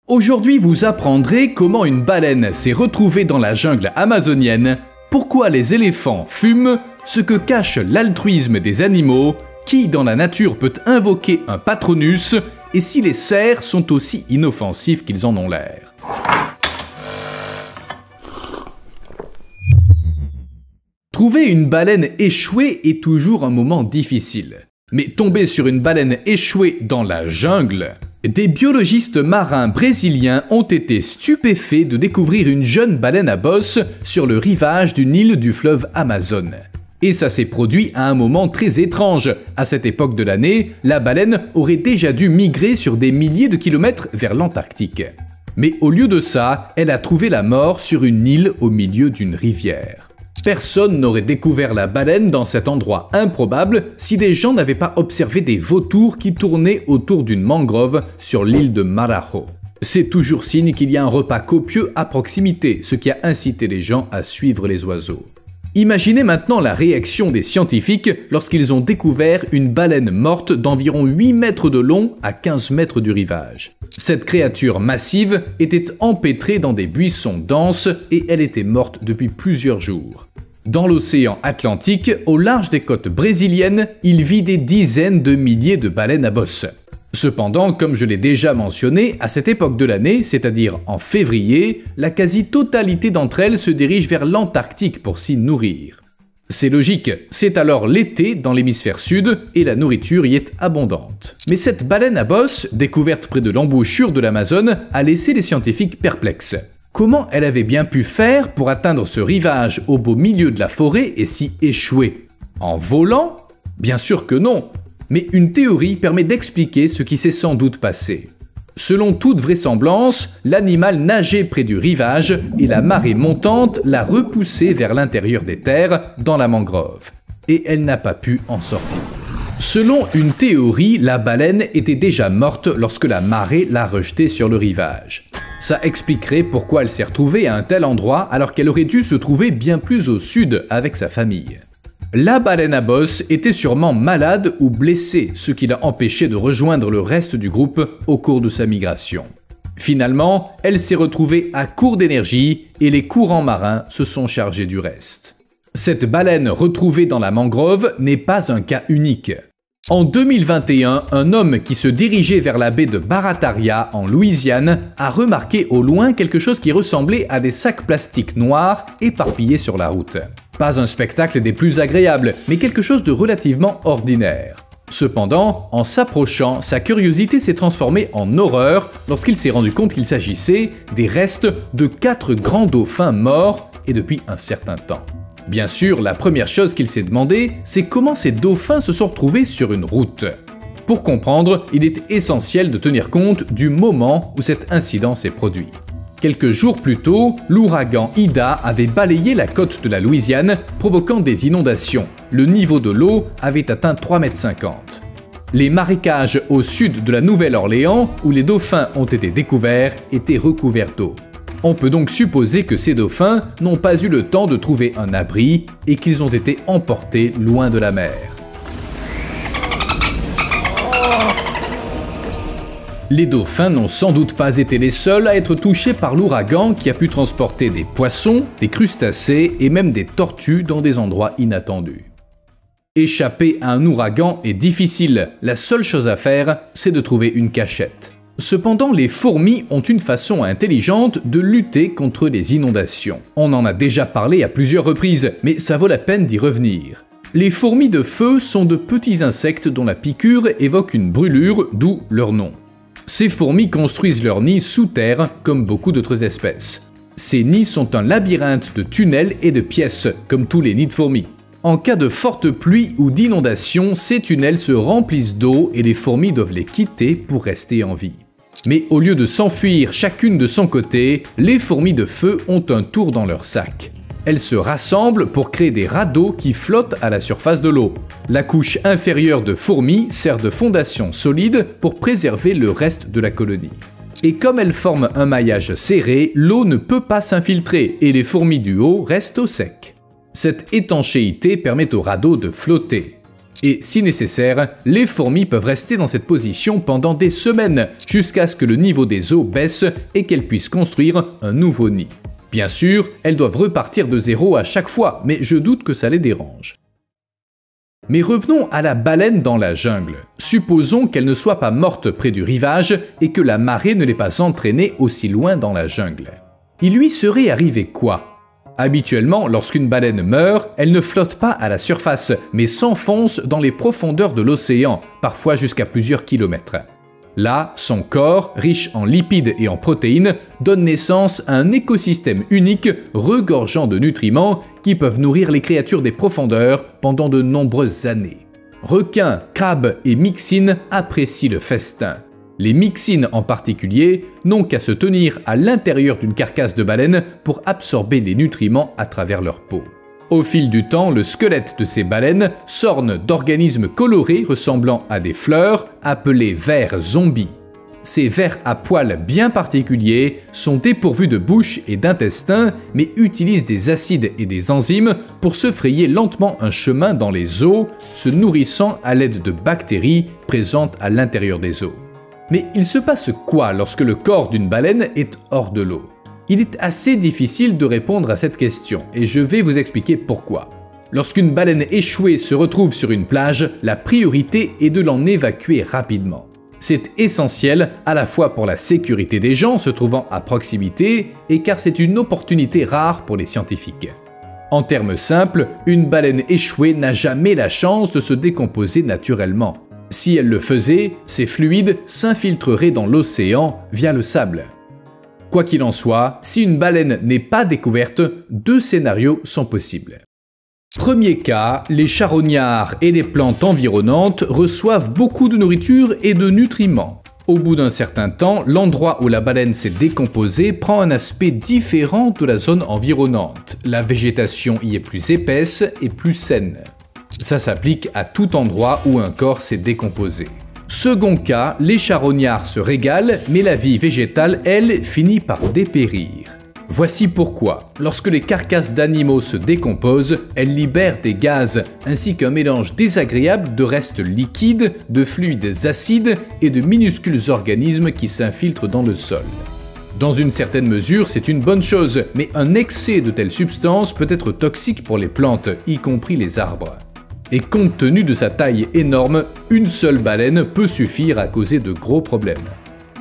Aujourd'hui, vous apprendrez comment une baleine s'est retrouvée dans la jungle amazonienne, pourquoi les éléphants fument, ce que cache l'altruisme des animaux, qui dans la nature peut invoquer un patronus, et si les cerfs sont aussi inoffensifs qu'ils en ont l'air. Trouver une baleine échouée est toujours un moment difficile. Mais tomber sur une baleine échouée dans la jungle, des biologistes marins brésiliens ont été stupéfaits de découvrir une jeune baleine à bosse sur le rivage d'une île du fleuve Amazone. Et ça s'est produit à un moment très étrange. À cette époque de l'année, la baleine aurait déjà dû migrer sur des milliers de kilomètres vers l'Antarctique. Mais au lieu de ça, elle a trouvé la mort sur une île au milieu d'une rivière. Personne n'aurait découvert la baleine dans cet endroit improbable si des gens n'avaient pas observé des vautours qui tournaient autour d'une mangrove sur l'île de Marajo. C'est toujours signe qu'il y a un repas copieux à proximité, ce qui a incité les gens à suivre les oiseaux. Imaginez maintenant la réaction des scientifiques lorsqu'ils ont découvert une baleine morte d'environ 8 mètres de long à 15 mètres du rivage. Cette créature massive était empêtrée dans des buissons denses et elle était morte depuis plusieurs jours. Dans l'océan Atlantique, au large des côtes brésiliennes, il vit des dizaines de milliers de baleines à bosse. Cependant, comme je l'ai déjà mentionné, à cette époque de l'année, c'est-à-dire en février, la quasi-totalité d'entre elles se dirigent vers l'Antarctique pour s'y nourrir. C'est logique, c'est alors l'été dans l'hémisphère sud et la nourriture y est abondante. Mais cette baleine à bosse, découverte près de l'embouchure de l'Amazone, a laissé les scientifiques perplexes. Comment elle avait bien pu faire pour atteindre ce rivage au beau milieu de la forêt et s'y échouer? En volant? Bien sûr que non. Mais une théorie permet d'expliquer ce qui s'est sans doute passé. Selon toute vraisemblance, l'animal nageait près du rivage et la marée montante l'a repoussé vers l'intérieur des terres, dans la mangrove. Et elle n'a pas pu en sortir. Selon une théorie, la baleine était déjà morte lorsque la marée l'a rejetée sur le rivage. Ça expliquerait pourquoi elle s'est retrouvée à un tel endroit alors qu'elle aurait dû se trouver bien plus au sud avec sa famille. La baleine à bosse était sûrement malade ou blessée, ce qui l'a empêchée de rejoindre le reste du groupe au cours de sa migration. Finalement, elle s'est retrouvée à court d'énergie et les courants marins se sont chargés du reste. Cette baleine retrouvée dans la mangrove n'est pas un cas unique. En 2021, un homme qui se dirigeait vers la baie de Barataria en Louisiane a remarqué au loin quelque chose qui ressemblait à des sacs plastiques noirs éparpillés sur la route. Pas un spectacle des plus agréables, mais quelque chose de relativement ordinaire. Cependant, en s'approchant, sa curiosité s'est transformée en horreur lorsqu'il s'est rendu compte qu'il s'agissait des restes de 4 grands dauphins morts et depuis un certain temps. Bien sûr, la première chose qu'il s'est demandé, c'est comment ces dauphins se sont retrouvés sur une route. Pour comprendre, il est essentiel de tenir compte du moment où cet incident s'est produit. Quelques jours plus tôt, l'ouragan Ida avait balayé la côte de la Louisiane, provoquant des inondations. Le niveau de l'eau avait atteint 3,50 m. Les marécages au sud de la Nouvelle-Orléans, où les dauphins ont été découverts, étaient recouverts d'eau. On peut donc supposer que ces dauphins n'ont pas eu le temps de trouver un abri et qu'ils ont été emportés loin de la mer. Les dauphins n'ont sans doute pas été les seuls à être touchés par l'ouragan qui a pu transporter des poissons, des crustacés et même des tortues dans des endroits inattendus. Échapper à un ouragan est difficile, la seule chose à faire, c'est de trouver une cachette. Cependant, les fourmis ont une façon intelligente de lutter contre les inondations. On en a déjà parlé à plusieurs reprises, mais ça vaut la peine d'y revenir. Les fourmis de feu sont de petits insectes dont la piqûre évoque une brûlure, d'où leur nom. Ces fourmis construisent leurs nids sous terre, comme beaucoup d'autres espèces. Ces nids sont un labyrinthe de tunnels et de pièces, comme tous les nids de fourmis. En cas de forte pluie ou d'inondation, ces tunnels se remplissent d'eau et les fourmis doivent les quitter pour rester en vie. Mais au lieu de s'enfuir chacune de son côté, les fourmis de feu ont un tour dans leur sac. Elles se rassemblent pour créer des radeaux qui flottent à la surface de l'eau. La couche inférieure de fourmis sert de fondation solide pour préserver le reste de la colonie. Et comme elles forment un maillage serré, l'eau ne peut pas s'infiltrer et les fourmis du haut restent au sec. Cette étanchéité permet au radeau de flotter. Et si nécessaire, les fourmis peuvent rester dans cette position pendant des semaines, jusqu'à ce que le niveau des eaux baisse et qu'elles puissent construire un nouveau nid. Bien sûr, elles doivent repartir de zéro à chaque fois, mais je doute que ça les dérange. Mais revenons à la baleine dans la jungle. Supposons qu'elle ne soit pas morte près du rivage et que la marée ne l'ait pas entraînée aussi loin dans la jungle. Il lui serait arrivé quoi? Habituellement, lorsqu'une baleine meurt, elle ne flotte pas à la surface, mais s'enfonce dans les profondeurs de l'océan, parfois jusqu'à plusieurs kilomètres. Là, son corps, riche en lipides et en protéines, donne naissance à un écosystème unique regorgeant de nutriments qui peuvent nourrir les créatures des profondeurs pendant de nombreuses années. Requins, crabes et myxines apprécient le festin. Les myxines en particulier n'ont qu'à se tenir à l'intérieur d'une carcasse de baleine pour absorber les nutriments à travers leur peau. Au fil du temps, le squelette de ces baleines s'orne d'organismes colorés ressemblant à des fleurs, appelés vers zombies. Ces vers à poils bien particuliers sont dépourvus de bouche et d'intestin, mais utilisent des acides et des enzymes pour se frayer lentement un chemin dans les eaux, se nourrissant à l'aide de bactéries présentes à l'intérieur des eaux. Mais il se passe quoi lorsque le corps d'une baleine est hors de l'eau? Il est assez difficile de répondre à cette question, et je vais vous expliquer pourquoi. Lorsqu'une baleine échouée se retrouve sur une plage, la priorité est de l'en évacuer rapidement. C'est essentiel à la fois pour la sécurité des gens se trouvant à proximité, et car c'est une opportunité rare pour les scientifiques. En termes simples, une baleine échouée n'a jamais la chance de se décomposer naturellement. Si elle le faisait, ces fluides s'infiltreraient dans l'océan via le sable. Quoi qu'il en soit, si une baleine n'est pas découverte, deux scénarios sont possibles. Premier cas, les charognards et les plantes environnantes reçoivent beaucoup de nourriture et de nutriments. Au bout d'un certain temps, l'endroit où la baleine s'est décomposée prend un aspect différent de la zone environnante. La végétation y est plus épaisse et plus saine. Ça s'applique à tout endroit où un corps s'est décomposé. Second cas, les charognards se régalent, mais la vie végétale, elle, finit par dépérir. Voici pourquoi. Lorsque les carcasses d'animaux se décomposent, elles libèrent des gaz, ainsi qu'un mélange désagréable de restes liquides, de fluides acides et de minuscules organismes qui s'infiltrent dans le sol. Dans une certaine mesure, c'est une bonne chose, mais un excès de telles substances peut être toxique pour les plantes, y compris les arbres. Et compte tenu de sa taille énorme, une seule baleine peut suffire à causer de gros problèmes.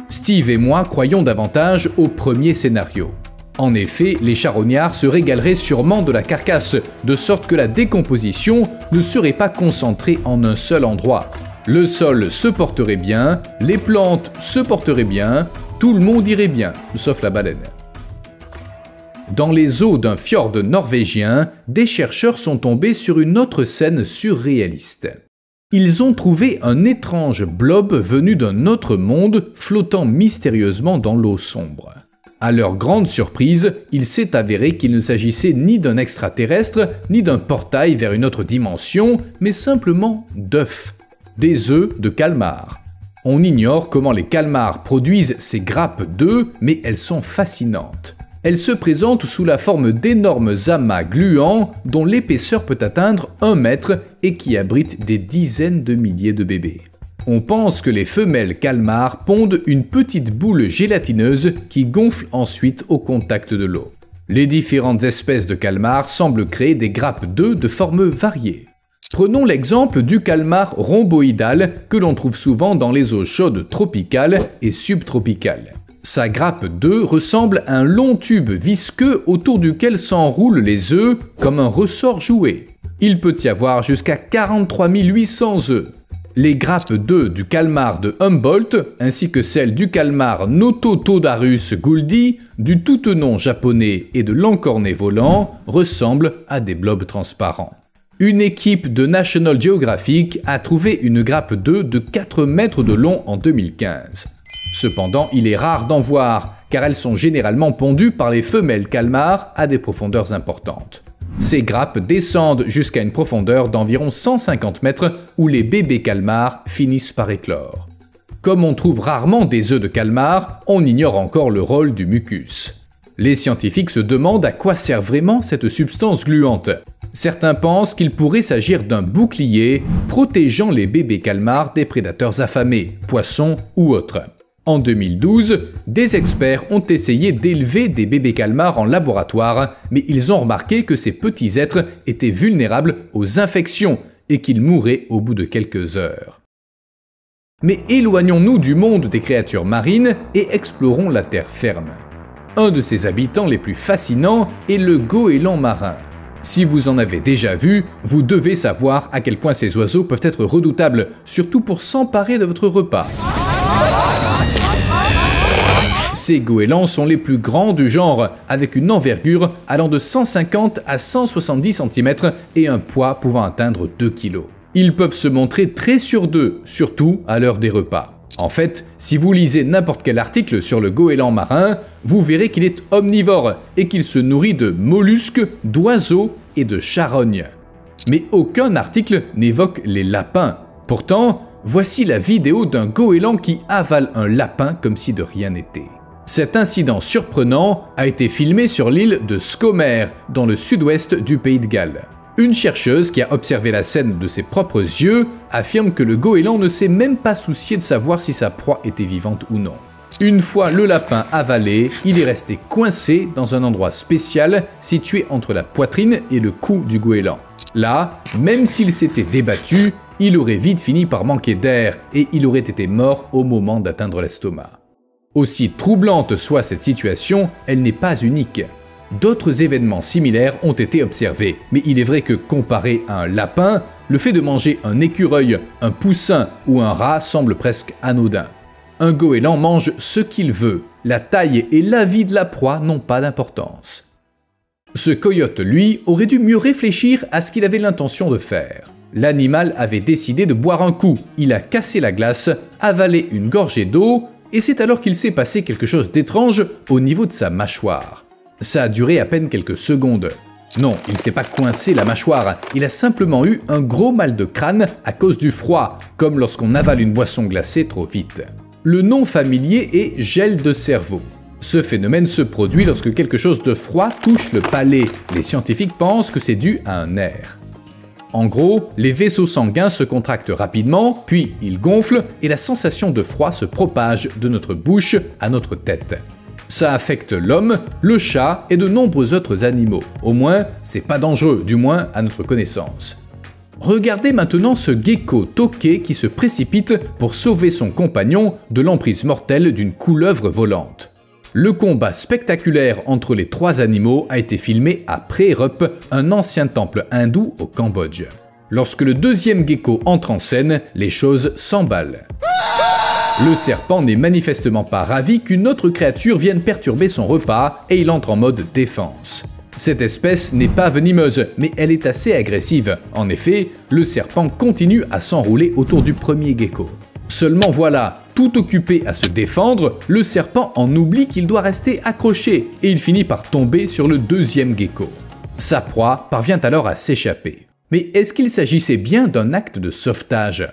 Steve et moi croyons davantage au premier scénario. En effet, les charognards se régaleraient sûrement de la carcasse, de sorte que la décomposition ne serait pas concentrée en un seul endroit. Le sol se porterait bien, les plantes se porteraient bien, tout le monde irait bien, sauf la baleine. Dans les eaux d'un fjord norvégien, des chercheurs sont tombés sur une autre scène surréaliste. Ils ont trouvé un étrange blob venu d'un autre monde flottant mystérieusement dans l'eau sombre. À leur grande surprise, il s'est avéré qu'il ne s'agissait ni d'un extraterrestre, ni d'un portail vers une autre dimension, mais simplement d'œufs, des œufs de calmar. On ignore comment les calmars produisent ces grappes d'œufs, mais elles sont fascinantes. Elles se présentent sous la forme d'énormes amas gluants dont l'épaisseur peut atteindre 1 mètre et qui abritent des dizaines de milliers de bébés. On pense que les femelles calmars pondent une petite boule gélatineuse qui gonfle ensuite au contact de l'eau. Les différentes espèces de calmars semblent créer des grappes d'œufs de formes variées. Prenons l'exemple du calmar rhomboïdal que l'on trouve souvent dans les eaux chaudes tropicales et subtropicales. Sa grappe d'œufs ressemble à un long tube visqueux autour duquel s'enroulent les œufs comme un ressort jouet. Il peut y avoir jusqu'à 43 800 œufs. Les grappes d'œufs du calmar de Humboldt, ainsi que celles du calmar Nototodarus gouldi, du toutenon japonais et de l'encornet volant, ressemblent à des blobs transparents. Une équipe de National Geographic a trouvé une grappe d'œufs de 4 mètres de long en 2015. Cependant, il est rare d'en voir, car elles sont généralement pondues par les femelles calmars à des profondeurs importantes. Ces grappes descendent jusqu'à une profondeur d'environ 150 mètres où les bébés calmars finissent par éclore. Comme on trouve rarement des œufs de calmar, on ignore encore le rôle du mucus. Les scientifiques se demandent à quoi sert vraiment cette substance gluante. Certains pensent qu'il pourrait s'agir d'un bouclier protégeant les bébés calmars des prédateurs affamés, poissons ou autres. En 2012, des experts ont essayé d'élever des bébés calmars en laboratoire, mais ils ont remarqué que ces petits êtres étaient vulnérables aux infections et qu'ils mouraient au bout de quelques heures. Mais éloignons-nous du monde des créatures marines et explorons la terre ferme. Un de ses habitants les plus fascinants est le goéland marin. Si vous en avez déjà vu, vous devez savoir à quel point ces oiseaux peuvent être redoutables, surtout pour s'emparer de votre repas. Ces goélands sont les plus grands du genre, avec une envergure allant de 150 à 170 cm et un poids pouvant atteindre 2 kg. Ils peuvent se montrer très sûrs d'eux, surtout à l'heure des repas. En fait, si vous lisez n'importe quel article sur le goéland marin, vous verrez qu'il est omnivore et qu'il se nourrit de mollusques, d'oiseaux et de charognes. Mais aucun article n'évoque les lapins. Pourtant, voici la vidéo d'un goéland qui avale un lapin comme si de rien n'était. Cet incident surprenant a été filmé sur l'île de Scomer, dans le sud-ouest du pays de Galles. Une chercheuse qui a observé la scène de ses propres yeux affirme que le goéland ne s'est même pas soucié de savoir si sa proie était vivante ou non. Une fois le lapin avalé, il est resté coincé dans un endroit spécial situé entre la poitrine et le cou du goéland. Là, même s'il s'était débattu, il aurait vite fini par manquer d'air et il aurait été mort au moment d'atteindre l'estomac. Aussi troublante soit cette situation, elle n'est pas unique. D'autres événements similaires ont été observés, mais il est vrai que comparé à un lapin, le fait de manger un écureuil, un poussin ou un rat semble presque anodin. Un goéland mange ce qu'il veut, la taille et la vie de la proie n'ont pas d'importance. Ce coyote, lui, aurait dû mieux réfléchir à ce qu'il avait l'intention de faire. L'animal avait décidé de boire un coup, il a cassé la glace, avalé une gorgée d'eau, et c'est alors qu'il s'est passé quelque chose d'étrange au niveau de sa mâchoire. Ça a duré à peine quelques secondes. Non, il s'est pas coincé la mâchoire, il a simplement eu un gros mal de crâne à cause du froid, comme lorsqu'on avale une boisson glacée trop vite. Le nom familier est gel de cerveau. Ce phénomène se produit lorsque quelque chose de froid touche le palais. Les scientifiques pensent que c'est dû à un nerf. En gros, les vaisseaux sanguins se contractent rapidement, puis ils gonflent et la sensation de froid se propage de notre bouche à notre tête. Ça affecte l'homme, le chat et de nombreux autres animaux. Au moins, c'est pas dangereux, du moins à notre connaissance. Regardez maintenant ce gecko toqué qui se précipite pour sauver son compagnon de l'emprise mortelle d'une couleuvre volante. Le combat spectaculaire entre les trois animaux a été filmé à Prerup, un ancien temple hindou au Cambodge. Lorsque le deuxième gecko entre en scène, les choses s'emballent. Le serpent n'est manifestement pas ravi qu'une autre créature vienne perturber son repas et il entre en mode défense. Cette espèce n'est pas venimeuse, mais elle est assez agressive. En effet, le serpent continue à s'enrouler autour du premier gecko. Seulement voilà, tout occupé à se défendre, le serpent en oublie qu'il doit rester accroché et il finit par tomber sur le deuxième gecko. Sa proie parvient alors à s'échapper. Mais est-ce qu'il s'agissait bien d'un acte de sauvetage ?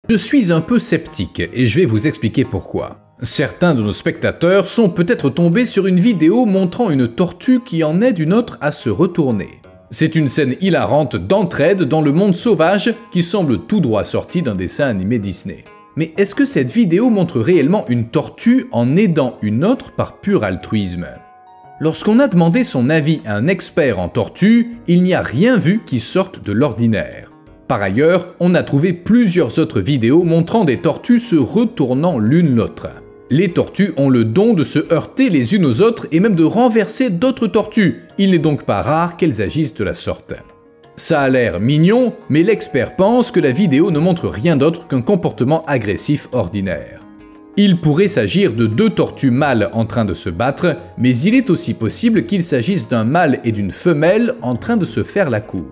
Je suis un peu sceptique et je vais vous expliquer pourquoi. Certains de nos spectateurs sont peut-être tombés sur une vidéo montrant une tortue qui en aide une autre à se retourner. C'est une scène hilarante d'entraide dans le monde sauvage qui semble tout droit sortie d'un dessin animé Disney. Mais est-ce que cette vidéo montre réellement une tortue en aidant une autre par pur altruisme ? Lorsqu'on a demandé son avis à un expert en tortues, il n'y a rien vu qui sorte de l'ordinaire. Par ailleurs, on a trouvé plusieurs autres vidéos montrant des tortues se retournant l'une l'autre. Les tortues ont le don de se heurter les unes aux autres et même de renverser d'autres tortues. Il n'est donc pas rare qu'elles agissent de la sorte. Ça a l'air mignon, mais l'expert pense que la vidéo ne montre rien d'autre qu'un comportement agressif ordinaire. Il pourrait s'agir de deux tortues mâles en train de se battre, mais il est aussi possible qu'il s'agisse d'un mâle et d'une femelle en train de se faire la cour.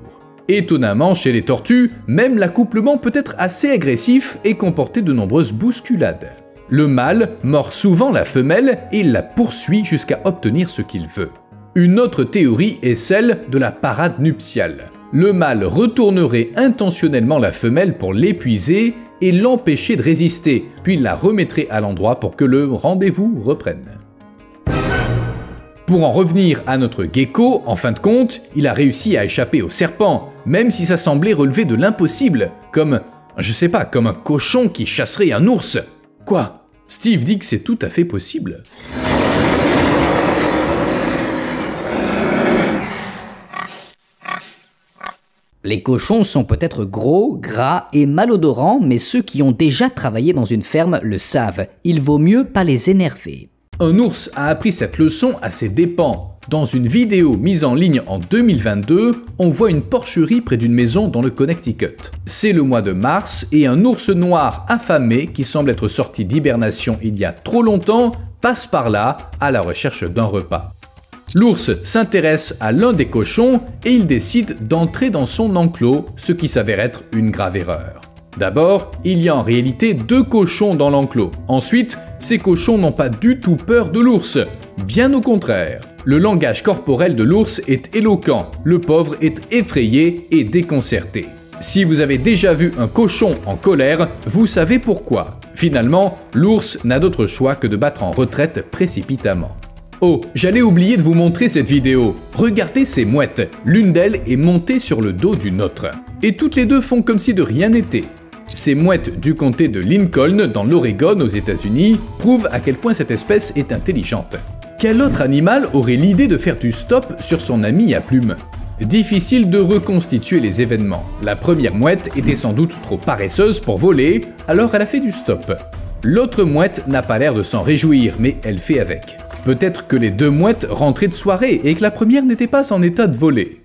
Étonnamment, chez les tortues, même l'accouplement peut être assez agressif et comporter de nombreuses bousculades. Le mâle mord souvent la femelle et la poursuit jusqu'à obtenir ce qu'il veut. Une autre théorie est celle de la parade nuptiale. Le mâle retournerait intentionnellement la femelle pour l'épuiser et l'empêcher de résister, puis la remettrait à l'endroit pour que le rendez-vous reprenne. Pour en revenir à notre gecko, en fin de compte, il a réussi à échapper au serpent, même si ça semblait relever de l'impossible, comme, je sais pas, comme un cochon qui chasserait un ours. Quoi? Steve dit que c'est tout à fait possible. Les cochons sont peut-être gros, gras et malodorants, mais ceux qui ont déjà travaillé dans une ferme le savent. Il vaut mieux pas les énerver. Un ours a appris cette leçon à ses dépens. Dans une vidéo mise en ligne en 2022, on voit une porcherie près d'une maison dans le Connecticut. C'est le mois de mars et un ours noir affamé qui semble être sorti d'hibernation il y a trop longtemps passe par là à la recherche d'un repas. L'ours s'intéresse à l'un des cochons et il décide d'entrer dans son enclos, ce qui s'avère être une grave erreur. D'abord, il y a en réalité 2 cochons dans l'enclos. Ensuite, ces cochons n'ont pas du tout peur de l'ours. Bien au contraire. Le langage corporel de l'ours est éloquent. Le pauvre est effrayé et déconcerté. Si vous avez déjà vu un cochon en colère, vous savez pourquoi. Finalement, l'ours n'a d'autre choix que de battre en retraite précipitamment. Oh, j'allais oublier de vous montrer cette vidéo. Regardez ces mouettes. L'une d'elles est montée sur le dos d'une autre. Et toutes les deux font comme si de rien n'était. Ces mouettes du comté de Lincoln, dans l'Oregon aux États-Unis, prouvent à quel point cette espèce est intelligente. Quel autre animal aurait l'idée de faire du stop sur son ami à plumes? Difficile de reconstituer les événements. La première mouette était sans doute trop paresseuse pour voler, alors elle a fait du stop. L'autre mouette n'a pas l'air de s'en réjouir, mais elle fait avec. Peut-être que les 2 mouettes rentraient de soirée et que la première n'était pas en état de voler.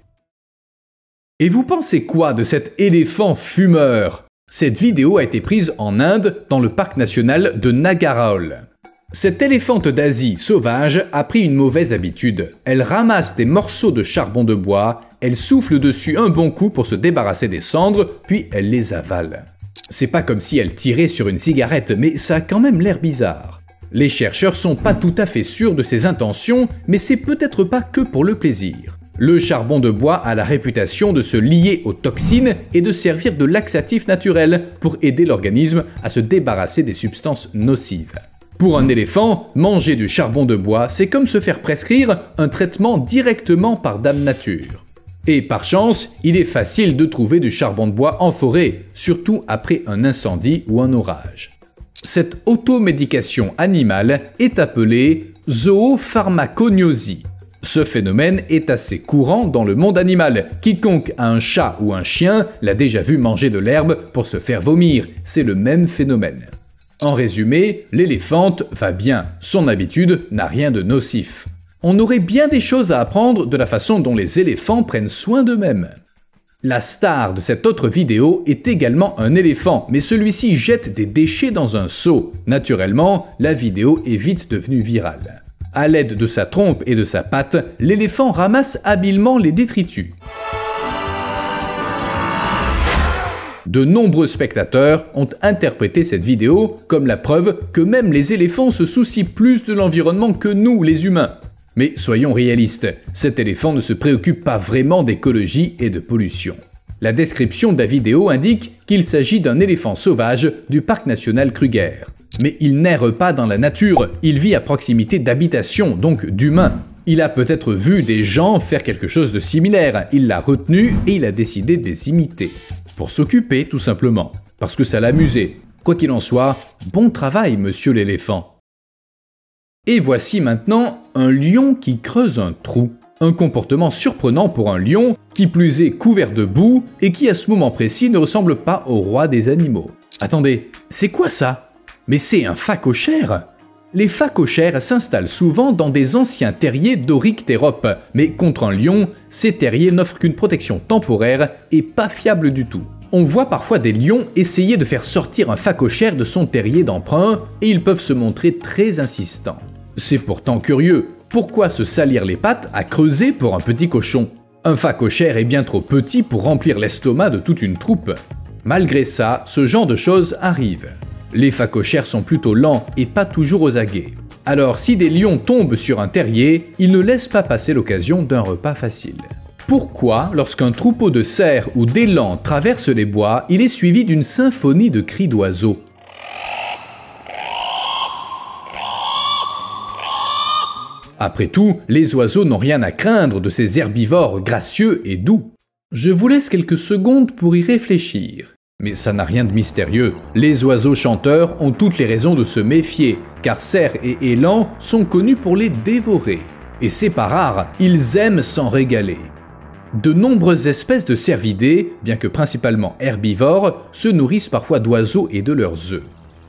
Et vous pensez quoi de cet éléphant fumeur? Cette vidéo a été prise en Inde, dans le parc national de Nagaral. Cette éléphante d'Asie sauvage a pris une mauvaise habitude. Elle ramasse des morceaux de charbon de bois, elle souffle dessus un bon coup pour se débarrasser des cendres, puis elle les avale. C'est pas comme si elle tirait sur une cigarette, mais ça a quand même l'air bizarre. Les chercheurs sont pas tout à fait sûrs de ses intentions, mais c'est peut-être pas que pour le plaisir. Le charbon de bois a la réputation de se lier aux toxines et de servir de laxatif naturel pour aider l'organisme à se débarrasser des substances nocives. Pour un éléphant, manger du charbon de bois, c'est comme se faire prescrire un traitement directement par Dame Nature. Et par chance, il est facile de trouver du charbon de bois en forêt, surtout après un incendie ou un orage. Cette automédication animale est appelée zoopharmacognosie. Ce phénomène est assez courant dans le monde animal. Quiconque a un chat ou un chien l'a déjà vu manger de l'herbe pour se faire vomir. C'est le même phénomène. En résumé, l'éléphante va bien. Son habitude n'a rien de nocif. On aurait bien des choses à apprendre de la façon dont les éléphants prennent soin d'eux-mêmes. La star de cette autre vidéo est également un éléphant, mais celui-ci jette des déchets dans un seau. Naturellement, la vidéo est vite devenue virale. À l'aide de sa trompe et de sa patte, l'éléphant ramasse habilement les détritus. De nombreux spectateurs ont interprété cette vidéo comme la preuve que même les éléphants se soucient plus de l'environnement que nous, les humains. Mais soyons réalistes, cet éléphant ne se préoccupe pas vraiment d'écologie et de pollution. La description de la vidéo indique qu'il s'agit d'un éléphant sauvage du parc national Kruger. Mais il n'erre pas dans la nature, il vit à proximité d'habitations, donc d'humains. Il a peut-être vu des gens faire quelque chose de similaire, il l'a retenu et il a décidé de les imiter. Pour s'occuper, tout simplement, parce que ça l'amusait. Quoi qu'il en soit, bon travail, monsieur l'éléphant. Et voici maintenant un lion qui creuse un trou. Un comportement surprenant pour un lion, qui plus est couvert de boue et qui à ce moment précis ne ressemble pas au roi des animaux. Attendez, c'est quoi ça? Mais c'est un phacochère! Les phacochères s'installent souvent dans des anciens terriers d'Oryctéropes, mais contre un lion, ces terriers n'offrent qu'une protection temporaire et pas fiable du tout. On voit parfois des lions essayer de faire sortir un phacochère de son terrier d'emprunt et ils peuvent se montrer très insistants. C'est pourtant curieux, pourquoi se salir les pattes à creuser pour un petit cochon? Un phacochère est bien trop petit pour remplir l'estomac de toute une troupe. Malgré ça, ce genre de choses arrive. Les phacochères sont plutôt lents et pas toujours aux aguets. Alors si des lions tombent sur un terrier, ils ne laissent pas passer l'occasion d'un repas facile. Pourquoi, lorsqu'un troupeau de cerfs ou d'élands traverse les bois, il est suivi d'une symphonie de cris d'oiseaux? Après tout, les oiseaux n'ont rien à craindre de ces herbivores gracieux et doux. Je vous laisse quelques secondes pour y réfléchir. Mais ça n'a rien de mystérieux. Les oiseaux chanteurs ont toutes les raisons de se méfier, car cerfs et élans sont connus pour les dévorer. Et c'est pas rare, ils aiment s'en régaler. De nombreuses espèces de cervidés, bien que principalement herbivores, se nourrissent parfois d'oiseaux et de leurs œufs.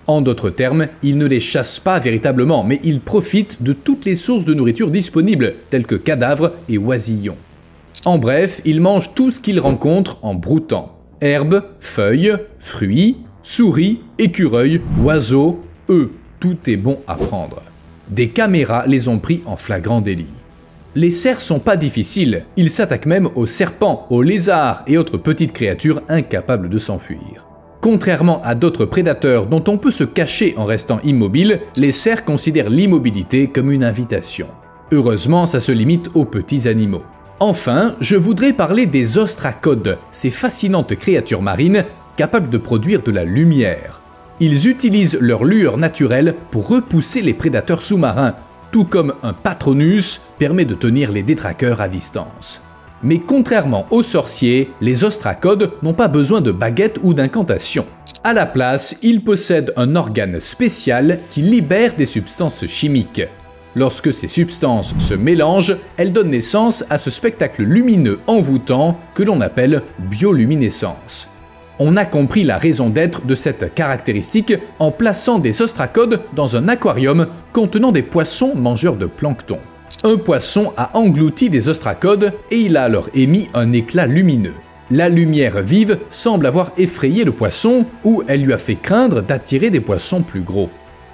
En d'autres termes, ils ne les chassent pas véritablement, mais ils profitent de toutes les sources de nourriture disponibles, telles que cadavres et oisillons. En bref, ils mangent tout ce qu'ils rencontrent en broutant. Herbes, feuilles, fruits, souris, écureuils, oiseaux, œufs, tout est bon à prendre. Des caméras les ont pris en flagrant délit. Les cerfs sont pas difficiles, ils s'attaquent même aux serpents, aux lézards et autres petites créatures incapables de s'enfuir. Contrairement à d'autres prédateurs dont on peut se cacher en restant immobile, les cerfs considèrent l'immobilité comme une invitation. Heureusement, ça se limite aux petits animaux. Enfin, je voudrais parler des ostracodes, ces fascinantes créatures marines capables de produire de la lumière. Ils utilisent leur lueur naturelle pour repousser les prédateurs sous-marins, tout comme un patronus permet de tenir les détraqueurs à distance. Mais contrairement aux sorciers, les ostracodes n'ont pas besoin de baguettes ou d'incantations. À la place, ils possèdent un organe spécial qui libère des substances chimiques. Lorsque ces substances se mélangent, elles donnent naissance à ce spectacle lumineux envoûtant que l'on appelle bioluminescence. On a compris la raison d'être de cette caractéristique en plaçant des ostracodes dans un aquarium contenant des poissons mangeurs de plancton. Un poisson a englouti des ostracodes et il a alors émis un éclat lumineux. La lumière vive semble avoir effrayé le poisson ou elle lui a fait craindre d'attirer des poissons plus gros.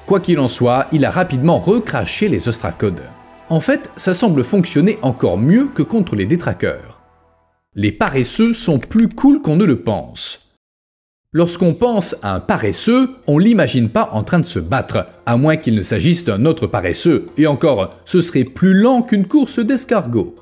Quoi qu'il en soit, il a rapidement recraché les ostracodes. En fait, ça semble fonctionner encore mieux que contre les détraqueurs. Les paresseux sont plus cool qu'on ne le pense. Lorsqu'on pense à un paresseux, on l'imagine pas en train de se battre, à moins qu'il ne s'agisse d'un autre paresseux, et encore, ce serait plus lent qu'une course d'escargot.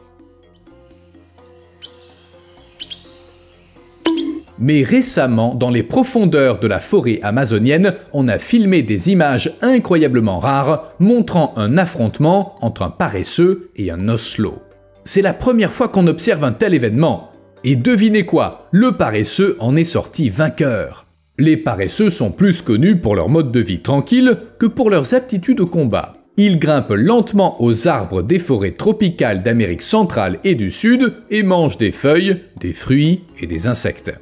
Mais récemment, dans les profondeurs de la forêt amazonienne, on a filmé des images incroyablement rares montrant un affrontement entre un paresseux et un oslo. C'est la première fois qu'on observe un tel événement. Et devinez quoi, le paresseux en est sorti vainqueur. Les paresseux sont plus connus pour leur mode de vie tranquille que pour leurs aptitudes au combat. Ils grimpent lentement aux arbres des forêts tropicales d'Amérique centrale et du Sud et mangent des feuilles, des fruits et des insectes.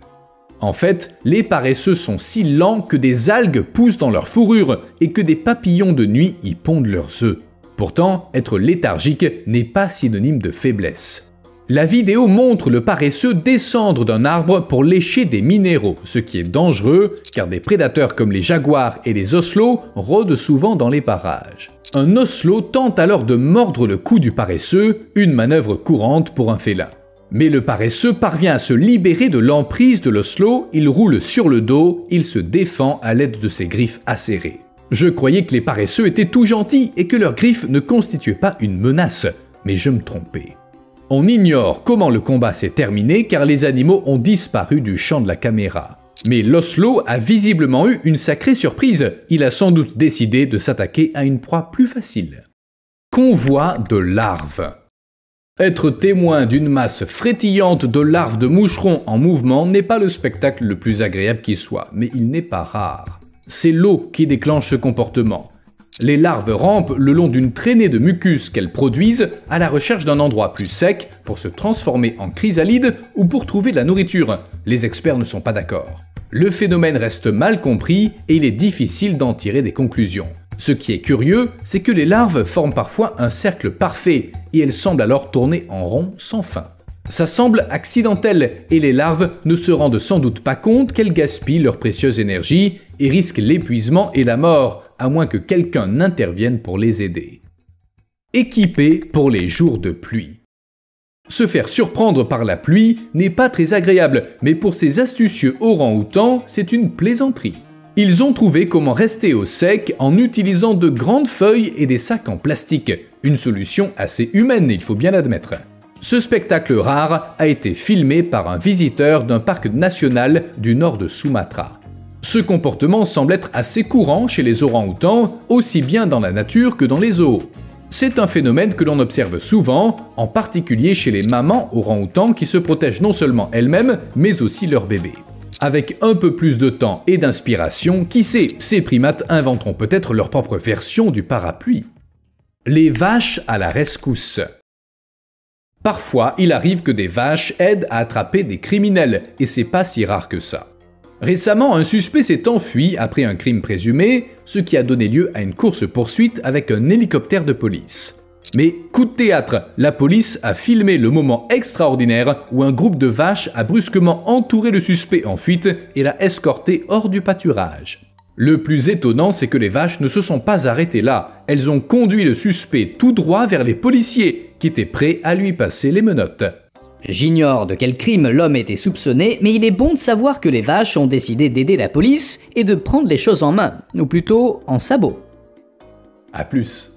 En fait, les paresseux sont si lents que des algues poussent dans leur fourrure et que des papillons de nuit y pondent leurs œufs. Pourtant, être léthargique n'est pas synonyme de faiblesse. La vidéo montre le paresseux descendre d'un arbre pour lécher des minéraux, ce qui est dangereux car des prédateurs comme les jaguars et les oslots rôdent souvent dans les parages. Un oslot tente alors de mordre le cou du paresseux, une manœuvre courante pour un félin. Mais le paresseux parvient à se libérer de l'emprise de l'oslot, il roule sur le dos, il se défend à l'aide de ses griffes acérées. Je croyais que les paresseux étaient tout gentils et que leurs griffes ne constituaient pas une menace, mais je me trompais. On ignore comment le combat s'est terminé car les animaux ont disparu du champ de la caméra. Mais l'oslo a visiblement eu une sacrée surprise, il a sans doute décidé de s'attaquer à une proie plus facile. Convoi de larves. Être témoin d'une masse frétillante de larves de moucherons en mouvement n'est pas le spectacle le plus agréable qui soit, mais il n'est pas rare. C'est l'eau qui déclenche ce comportement. Les larves rampent le long d'une traînée de mucus qu'elles produisent à la recherche d'un endroit plus sec pour se transformer en chrysalide ou pour trouver de la nourriture. Les experts ne sont pas d'accord. Le phénomène reste mal compris et il est difficile d'en tirer des conclusions. Ce qui est curieux, c'est que les larves forment parfois un cercle parfait et elles semblent alors tourner en rond sans fin. Ça semble accidentel et les larves ne se rendent sans doute pas compte qu'elles gaspillent leur précieuse énergie et risquent l'épuisement et la mort, à moins que quelqu'un n'intervienne pour les aider. Équipés pour les jours de pluie. Se faire surprendre par la pluie n'est pas très agréable, mais pour ces astucieux orang-outans, c'est une plaisanterie. Ils ont trouvé comment rester au sec en utilisant de grandes feuilles et des sacs en plastique, une solution assez humaine, il faut bien l'admettre. Ce spectacle rare a été filmé par un visiteur d'un parc national du nord de Sumatra. Ce comportement semble être assez courant chez les orang-outans, aussi bien dans la nature que dans les zoos. C'est un phénomène que l'on observe souvent, en particulier chez les mamans orang-outans qui se protègent non seulement elles-mêmes, mais aussi leurs bébés. Avec un peu plus de temps et d'inspiration, qui sait, ces primates inventeront peut-être leur propre version du parapluie. Les vaches à la rescousse. Parfois, il arrive que des vaches aident à attraper des criminels, et c'est pas si rare que ça. Récemment, un suspect s'est enfui après un crime présumé, ce qui a donné lieu à une course-poursuite avec un hélicoptère de police. Mais coup de théâtre, la police a filmé le moment extraordinaire où un groupe de vaches a brusquement entouré le suspect en fuite et l'a escorté hors du pâturage. Le plus étonnant, c'est que les vaches ne se sont pas arrêtées là, elles ont conduit le suspect tout droit vers les policiers, qui étaient prêts à lui passer les menottes. J'ignore de quel crime l'homme était soupçonné, mais il est bon de savoir que les vaches ont décidé d'aider la police et de prendre les choses en main, ou plutôt en sabot. A plus.